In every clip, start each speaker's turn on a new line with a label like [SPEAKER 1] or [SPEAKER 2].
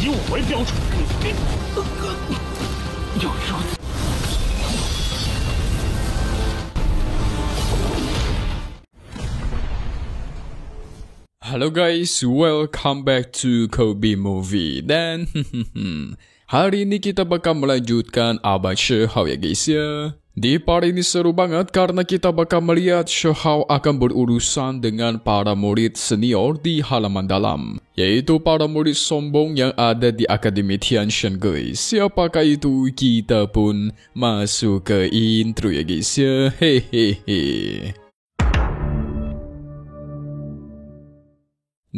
[SPEAKER 1] 以我为标准。有如此。
[SPEAKER 2] Halo guys, welcome back to Kobe Movie. Dan hari ini kita bakal melanjutkan Abang Shihao ya guys ya. Di part ini seru banget karena kita bakal melihat Shihao akan berurusan dengan para murid senior di halaman dalam, yaitu para murid sombong yang ada di Akademi Tianshan guys. Siapakah itu? Kita pun masuk ke intro ya guys ya. Hehehe.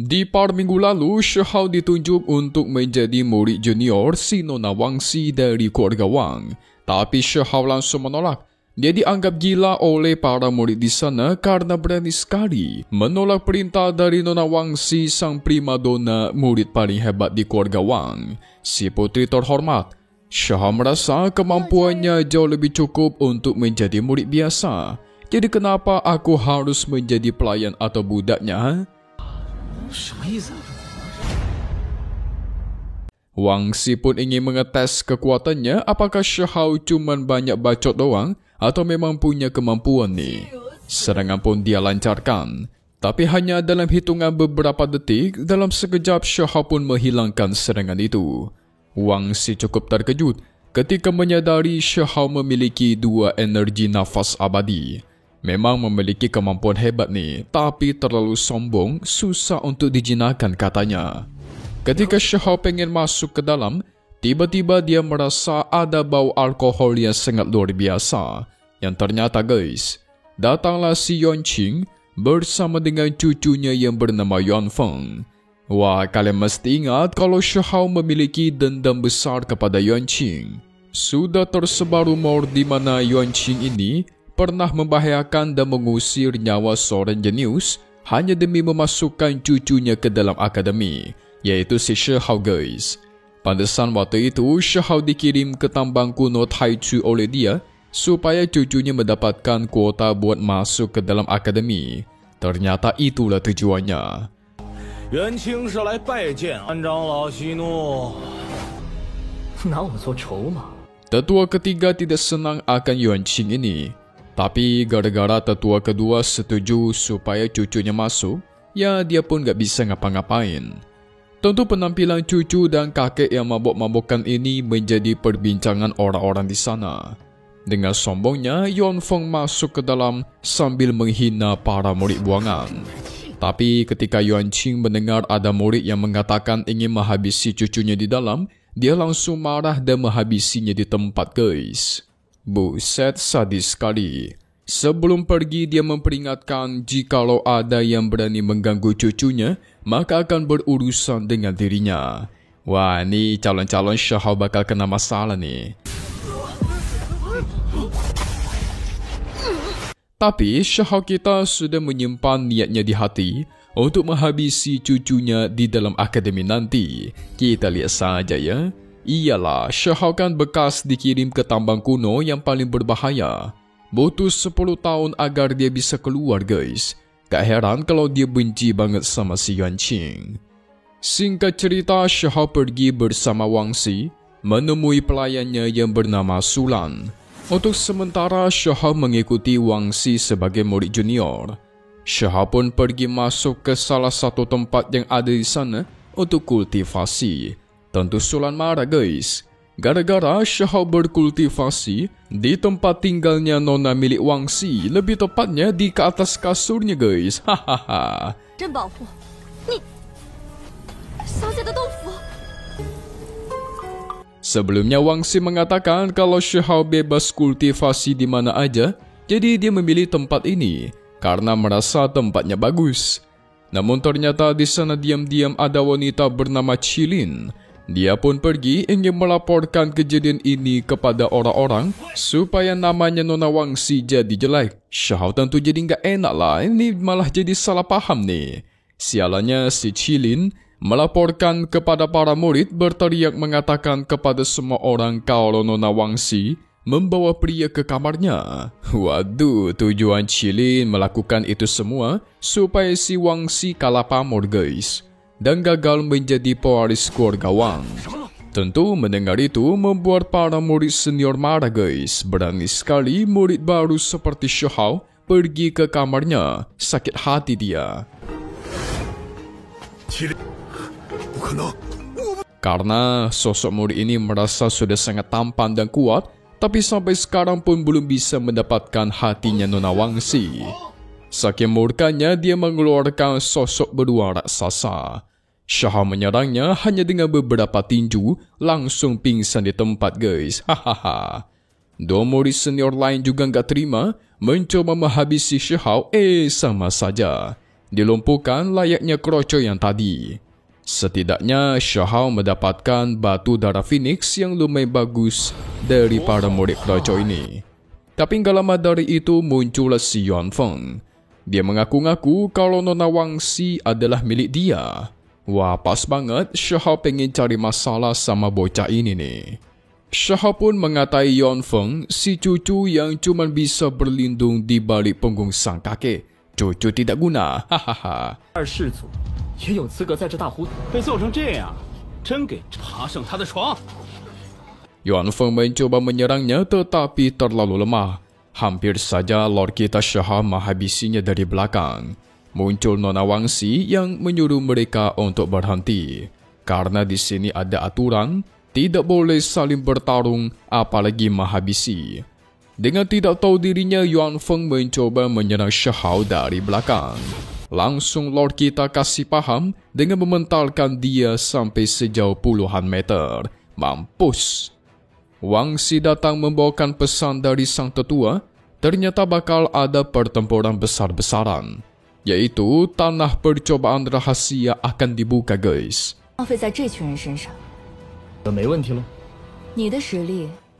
[SPEAKER 2] Di part minggu lalu, Shihao ditunjuk untuk menjadi murid junior si Nona Wangxi dari keluarga Wang. Tapi Shihao langsung menolak. Dia dianggap gila oleh para murid di sana karena berani sekali menolak perintah dari Nona Wangxi, sang primadona murid paling hebat di keluarga Wang, si putri terhormat. Shihao merasa kemampuannya jauh lebih cukup untuk menjadi murid biasa. Jadi kenapa aku harus menjadi pelayan atau budaknya? Wangxi pun ingin mengetes kekuatannya, apakah Shihao cuma banyak bacot doang atau memang punya kemampuan nih. Serangan pun dia lancarkan, tapi hanya dalam hitungan beberapa detik. Dalam sekejap Shihao pun menghilangkan serangan itu. Wangxi cukup terkejut ketika menyadari Shihao memiliki dua energi nafas abadi. Memang memiliki kemampuan hebat nih, tapi terlalu sombong, susah untuk dijinakkan katanya. Ketika Shihao pengen masuk ke dalam, tiba-tiba dia merasa ada bau alkohol yang sangat luar biasa. Yang ternyata guys, datanglah si Yuanqing bersama dengan cucunya yang bernama Yuanfeng. Wah, kalian mesti ingat kalau Shihao memiliki dendam besar kepada Yuanqing. Sudah tersebar rumor di mana Yuanqing ini pernah membahayakan dan mengusir nyawa seorang jenius hanya demi memasukkan cucunya ke dalam akademi, yaitu si Shihao guys. Pantesan waktu itu Shihao dikirim ke tambang kuno Taichu oleh dia supaya cucunya mendapatkan kuota buat masuk ke dalam akademi. Ternyata itulah tujuannya.
[SPEAKER 1] Yuanqing是来拜见安长老息怒，拿我做筹码。
[SPEAKER 2] Tetua ketiga tidak senang akan Yuanqing ini. Tapi gara-gara tetua kedua setuju supaya cucunya masuk, ya dia pun gak bisa ngapa-ngapain. Tentu penampilan cucu dan kakek yang mabok-mabokan ini menjadi perbincangan orang-orang di sana. Dengan sombongnya, Yuanfeng masuk ke dalam sambil menghina para murid buangan. Tapi ketika Yuanqing mendengar ada murid yang mengatakan ingin menghabisi cucunya di dalam, dia langsung marah dan menghabisinya di tempat guys. Buset, sadis sekali. Sebelum pergi dia memperingatkan jikalau ada yang berani mengganggu cucunya, maka akan berurusan dengan dirinya. Wah, ni calon-calon Shihao bakal kena masalah nih. Tapi Shihao kita sudah menyimpan niatnya di hati untuk menghabisi cucunya di dalam akademi nanti. Kita lihat saja ya. Iyalah, Shihao kan bekas dikirim ke tambang kuno yang paling berbahaya. Butuh 10 tahun agar dia bisa keluar guys. Gak heran kalau dia benci banget sama si Yuanqing. Singkat cerita, Shihao pergi bersama Wangxi menemui pelayannya yang bernama Sulan. Untuk sementara Shihao mengikuti Wangxi sebagai murid junior. Shihao pun pergi masuk ke salah satu tempat yang ada di sana untuk kultivasi. Tentu Sulan marah guys, gara-gara Shihao berkultivasi di tempat tinggalnya nona milik Wangxi, lebih tepatnya di ke atas kasurnya guys. Hahaha. Sebelumnya Wangxi mengatakan kalau Shihao bebas kultivasi di mana aja, jadi dia memilih tempat ini karena merasa tempatnya bagus. Namun ternyata di sana diam-diam ada wanita bernama Qilin. Dia pun pergi ingin melaporkan kejadian ini kepada orang-orang supaya namanya Nona Wangxi jadi jelek. Shihao tentu jadi gak enak lah, ini malah jadi salah paham nih. Sialannya si Qilin melaporkan kepada para murid, berteriak mengatakan kepada semua orang kalau Nona Wangxi membawa pria ke kamarnya. Waduh, tujuan Qilin melakukan itu semua supaya si Wangxi kalah pamor guys. dan gagal menjadi pewaris keluarga Wang. Tentu mendengar itu membuat para murid senior marah guys. Berani sekali murid baru seperti Shihao pergi ke kamarnya. Sakit hati dia. Karena sosok murid ini merasa sudah sangat tampan dan kuat, tapi sampai sekarang pun belum bisa mendapatkan hatinya Nona Wangxi. Saking murkanya dia mengeluarkan sosok berdua raksasa. Shihao menyerangnya hanya dengan beberapa tinju, langsung pingsan di tempat guys. Hahaha. Dua murid senior lain juga nggak terima, mencoba menghabisi Shihao, sama saja. Dilumpuhkan layaknya kroco yang tadi. Setidaknya Shihao mendapatkan batu darah Phoenix yang lumayan bagus dari para murid kroco ini. Tapi nggak lama dari itu muncullah si Yuan Feng. Dia mengaku-ngaku kalau Nona Wangxi adalah milik dia. Wah, pas banget Shihao pengen cari masalah sama bocah ini nih. Shihao pun mengatai Yuan Feng, si cucu yang cuma bisa berlindung di balik punggung sang kakek. Cucu tidak guna, hahaha. Yuan Feng mencoba menyerangnya tetapi terlalu lemah. Hampir saja Lord kita Shihao menghabisinya dari belakang. Muncul Nona Wangxi yang menyuruh mereka untuk berhenti. Karena di sini ada aturan, tidak boleh saling bertarung apalagi menghabisi. Dengan tidak tahu dirinya, Yuan Feng mencoba menyerang Shihao dari belakang. Langsung Lord kita kasih paham dengan mementalkan dia sampai sejauh puluhan meter. Mampus! Wangxi datang membawakan pesan dari sang tetua, ternyata bakal ada pertempuran besar-besaran. Yaitu tanah percobaan rahasia akan dibuka guys.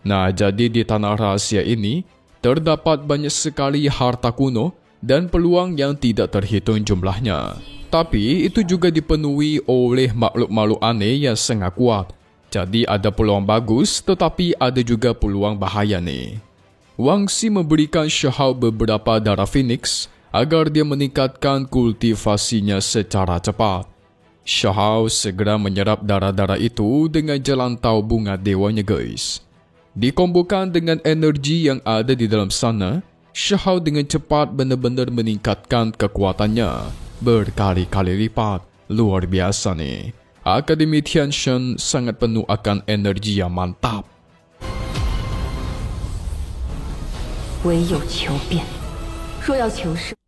[SPEAKER 2] Nah, jadi di tanah rahasia ini terdapat banyak sekali harta kuno dan peluang yang tidak terhitung jumlahnya. Tapi itu juga dipenuhi oleh makhluk-makhluk aneh yang sangat kuat. Jadi ada peluang bagus tetapi ada juga peluang bahaya nih. Wangxi memberikan Shihao beberapa darah Phoenix agar dia meningkatkan kultivasinya secara cepat. Shihao segera menyerap darah-darah itu dengan jalan tahu bunga dewanya guys. Dikombokan dengan energi yang ada di dalam sana, Shihao dengan cepat benar-benar meningkatkan kekuatannya berkali-kali lipat. Luar biasa nih. Akademi Tianshan sangat penuh akan energi yang mantap.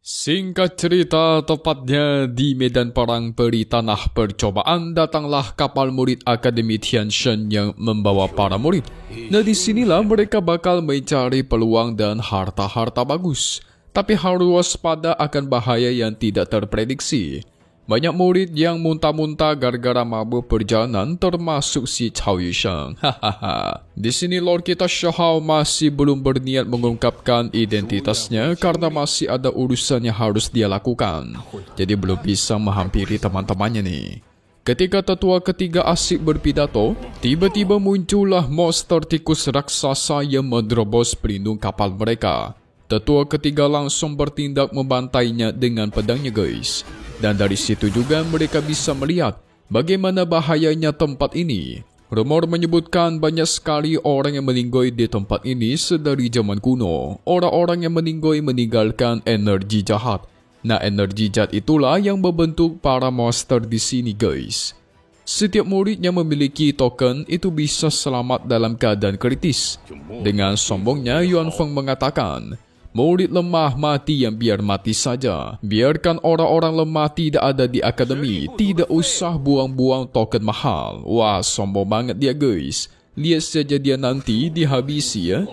[SPEAKER 2] Singkat cerita, tepatnya di medan perang peri tanah percobaan datanglah kapal murid Akademi Tianshan yang membawa para murid. Nah, disinilah mereka bakal mencari peluang dan harta-harta bagus. Tapi harus waspada akan bahaya yang tidak terprediksi. Banyak murid yang muntah-muntah gara-gara mabuk perjalanan, termasuk si Cao Yusheng. Hahaha. Di sini Lord kita Shihao masih belum berniat mengungkapkan identitasnya karena masih ada urusan yang harus dia lakukan. Jadi belum bisa menghampiri teman-temannya nih. Ketika tetua ketiga asik berpidato, tiba-tiba muncullah monster tikus raksasa yang menerobos pelindung kapal mereka. Tetua ketiga langsung bertindak membantainya dengan pedangnya guys. Dan dari situ juga mereka bisa melihat bagaimana bahayanya tempat ini. Rumor menyebutkan banyak sekali orang yang meninggoy di tempat ini sedari zaman kuno. Orang-orang yang meninggoy meninggalkan energi jahat. Nah, energi jahat itulah yang membentuk para monster di sini guys. Setiap murid yang memiliki token itu bisa selamat dalam keadaan kritis. Dengan sombongnya Yuan Feng mengatakan, murid lemah mati yang biar mati saja. Biarkan orang-orang lemah tidak ada di akademi. Tidak usah buang-buang token mahal. Wah, sombong banget dia guys. Lihat saja dia nanti dihabisi ya.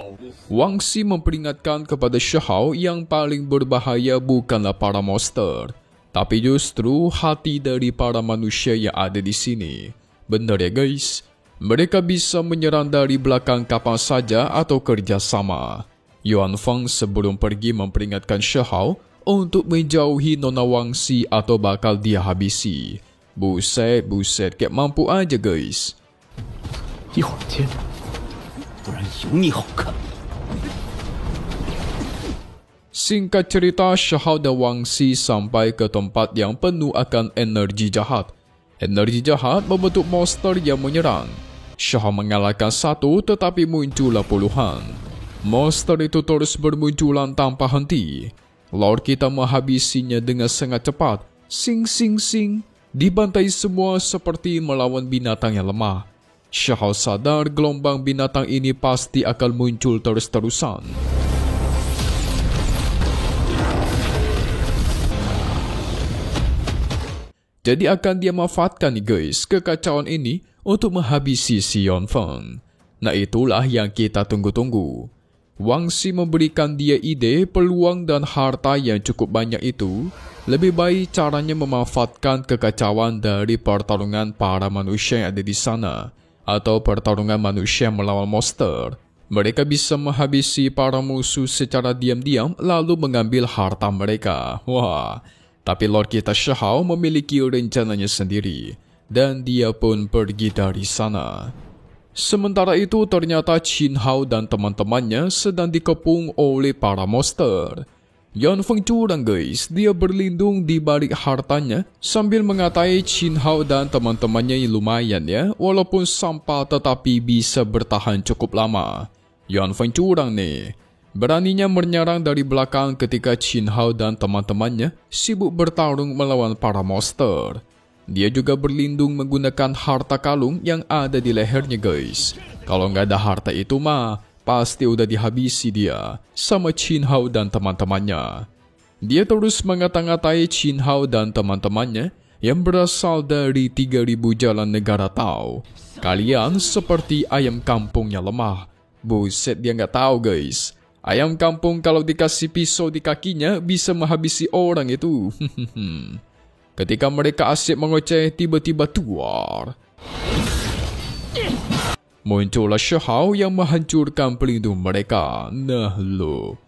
[SPEAKER 2] Wangxi memperingatkan kepada Shihao yang paling berbahaya bukanlah para monster, tapi justru hati dari para manusia yang ada di sini. Benar ya guys. Mereka bisa menyerang dari belakang kapan saja atau kerjasama. Yuan Feng sebelum pergi memperingatkan Shihao untuk menjauhi Nona Wangxi atau bakal dia habisi. Buset, kayak mampu aja guys. Singkat cerita, Shihao dan Wangxi sampai ke tempat yang penuh akan energi jahat. Energi jahat membentuk monster yang menyerang. Shao mengalahkan satu tetapi muncullah puluhan. Monster itu terus bermunculan tanpa henti. Lord kita menghabisinya dengan sangat cepat. Sing sing sing. Dibantai semua seperti melawan binatang yang lemah. Shao sadar gelombang binatang ini pasti akan muncul terus-terusan. Jadi akan dia manfaatkan nih guys kekacauan ini untuk menghabisi si Yunfeng. Nah itulah yang kita tunggu-tunggu. Wang Xi memberikan dia ide, peluang dan harta yang cukup banyak itu. Lebih baik caranya memanfaatkan kekacauan dari pertarungan para manusia yang ada di sana. Atau pertarungan manusia melawan monster. Mereka bisa menghabisi para musuh secara diam-diam lalu mengambil harta mereka. Wah. Tapi Lord kita Shao memiliki rencananya sendiri dan dia pun pergi dari sana. Sementara itu ternyata Qin Hao dan teman-temannya sedang dikepung oleh para monster. Yunfeng curang guys, dia berlindung di balik hartanya sambil mengatai Qin Hao dan teman-temannya yang lumayan ya, walaupun sampah tetapi bisa bertahan cukup lama. Yunfeng curang nih. Beraninya menyerang dari belakang ketika Qin Hao dan teman-temannya sibuk bertarung melawan para monster. Dia juga berlindung menggunakan harta kalung yang ada di lehernya guys. Kalau nggak ada harta itu mah, pasti udah dihabisi dia sama Qin Hao dan teman-temannya. Dia terus mengata-ngatai Qin Hao dan teman-temannya yang berasal dari 3000 jalan negara Tao. Kalian seperti ayam kampung yang lemah. Buset, dia nggak tahu guys. Ayam kampung kalau dikasih pisau di kakinya bisa menghabisi orang itu. Ketika mereka asyik mengoceh, tiba-tiba tuar. Muncullah Shao yang menghancurkan pelindung mereka. Nah lo.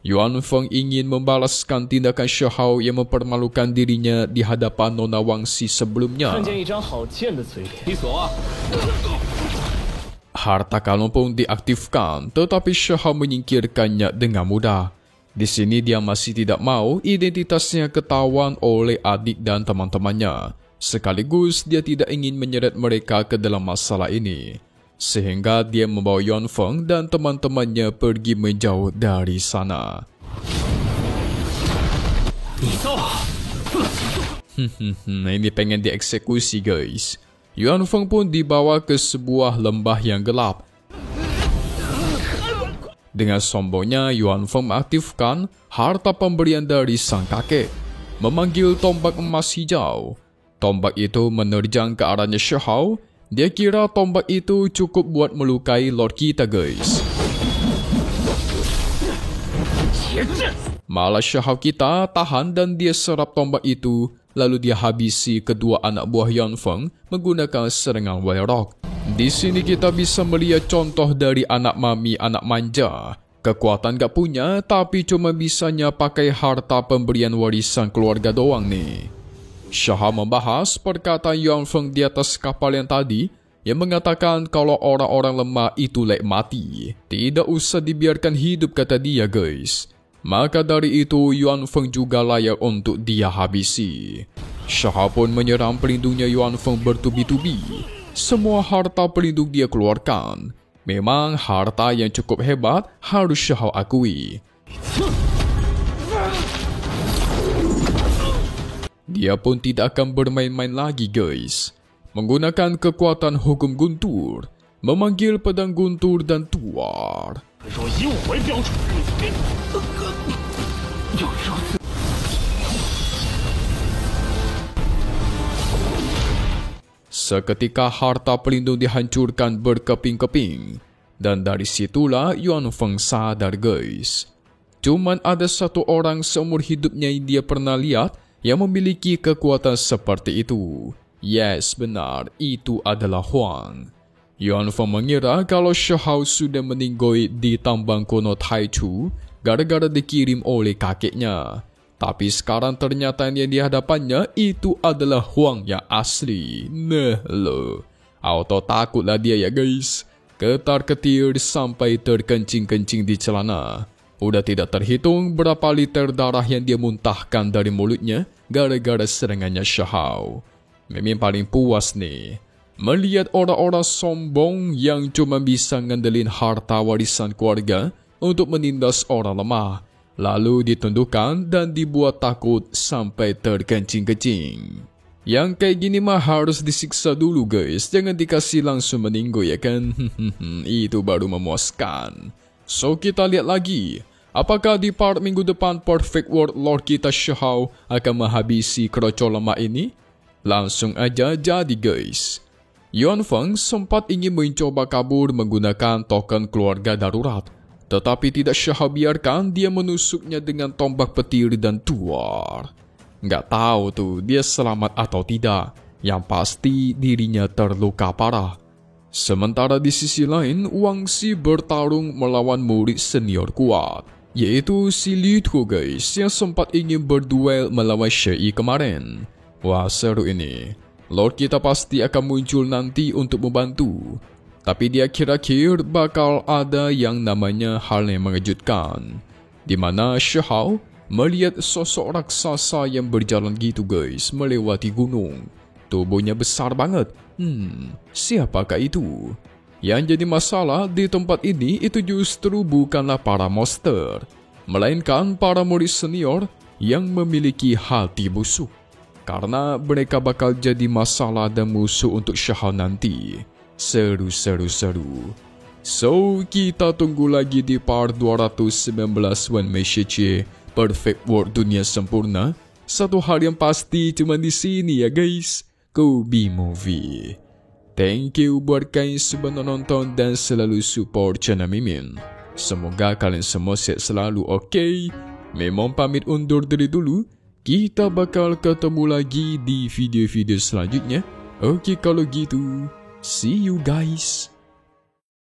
[SPEAKER 2] Yunfeng ingin membalaskan tindakan Shao yang mempermalukan dirinya di hadapan Nona Wang Xi sebelumnya. Harta kalung pun diaktifkan, tetapi Shao menyingkirkannya dengan mudah. Di sini dia masih tidak mau identitasnya ketahuan oleh adik dan teman-temannya. Sekaligus dia tidak ingin menyeret mereka ke dalam masalah ini. Sehingga dia membawa Yunfeng dan teman-temannya pergi menjauh dari sana. Ini pengen dieksekusi guys. Yunfeng pun dibawa ke sebuah lembah yang gelap. Dengan sombongnya, Yunfeng mengaktifkan harta pemberian dari sang kakek, memanggil tombak emas hijau. Tombak itu menerjang ke arahnya Shao. Dia kira tombak itu cukup buat melukai Lord kita guys. Malah Shao kita tahan dan dia serap tombak itu. Lalu dia habisi kedua anak buah Yunfeng menggunakan serangan Wild Rock. Di sini kita bisa melihat contoh dari anak mami anak manja. Kekuatan gak punya tapi cuma bisanya pakai harta pemberian warisan keluarga doang nih. Shao membahas perkataan Yunfeng di atas kapal yang tadi yang mengatakan kalau orang-orang lemah itu lek mati. Tidak usah dibiarkan hidup kata dia guys. Maka dari itu Yunfeng juga layak untuk dia habisi. Shao pun menyerang pelindungnya Yunfeng bertubi-tubi. Semua harta pelindung dia keluarkan. Memang harta yang cukup hebat harus Shao akui. Dia pun tidak akan bermain-main lagi guys. Menggunakan kekuatan hukum guntur, memanggil pedang guntur dan tuar. Seketika harta pelindung dihancurkan berkeping-keping. Dan dari situlah Yunfeng sadar guys. Cuman ada satu orang seumur hidupnya yang dia pernah lihat yang memiliki kekuatan seperti itu. Yes, benar, itu adalah Huang. Yunfeng mengira kalau Shao sudah meninggoy di tambang kuno Taichu gara-gara dikirim oleh kakeknya. Tapi sekarang ternyata yang di hadapannya itu adalah Huang yang asli. Nah lo, auto takutlah dia ya guys. Ketar-ketir sampai terkencing-kencing di celana. Udah tidak terhitung berapa liter darah yang dia muntahkan dari mulutnya gara-gara serangannya Shao. Mimin paling puas nih melihat orang-orang sombong yang cuma bisa ngandelin harta warisan keluarga untuk menindas orang lemah, lalu ditundukkan dan dibuat takut sampai terkencing-kencing. Yang kayak gini mah harus disiksa dulu guys, jangan dikasih langsung meninggal ya kan. Itu baru memuaskan. So kita lihat lagi, apakah di part minggu depan Perfect World Lord kita Xiahou akan menghabisi kerocok lemah ini? Langsung aja jadi guys. Yuan Feng sempat ingin mencoba kabur menggunakan token keluarga darurat, tetapi tidak Xiahou biarkan dia menusuknya dengan tombak petir dan tuar. Nggak tahu tuh dia selamat atau tidak, yang pasti dirinya terluka parah. Sementara di sisi lain, Wang Xi bertarung melawan murid senior kuat, yaitu si Li Tu guys, yang sempat ingin berduel melawan Shi kemarin. Wah seru ini, Lord kita pasti akan muncul nanti untuk membantu. Tapi di akhir-akhir bakal ada yang namanya hal yang mengejutkan, di mana Xiahou melihat sosok raksasa yang berjalan gitu guys, melewati gunung. Tubuhnya besar banget. Siapakah itu? Yang jadi masalah di tempat ini itu justru bukanlah para monster, melainkan para murid senior yang memiliki hati busuk. Karena mereka bakal jadi masalah dan musuh untuk Xiahou nanti. Seru. So, kita tunggu lagi di part 219 Wan Mei Perfect World Dunia Sempurna. Satu hal yang pasti cuma di sini ya guys, Kobe Movie. Thank you buat kalian semua nonton dan selalu support channel Mimin. Semoga kalian semua sehat selalu, oke? Memang pamit undur diri dulu. Kita bakal ketemu lagi di video-video selanjutnya. Oke kalau gitu, see you guys.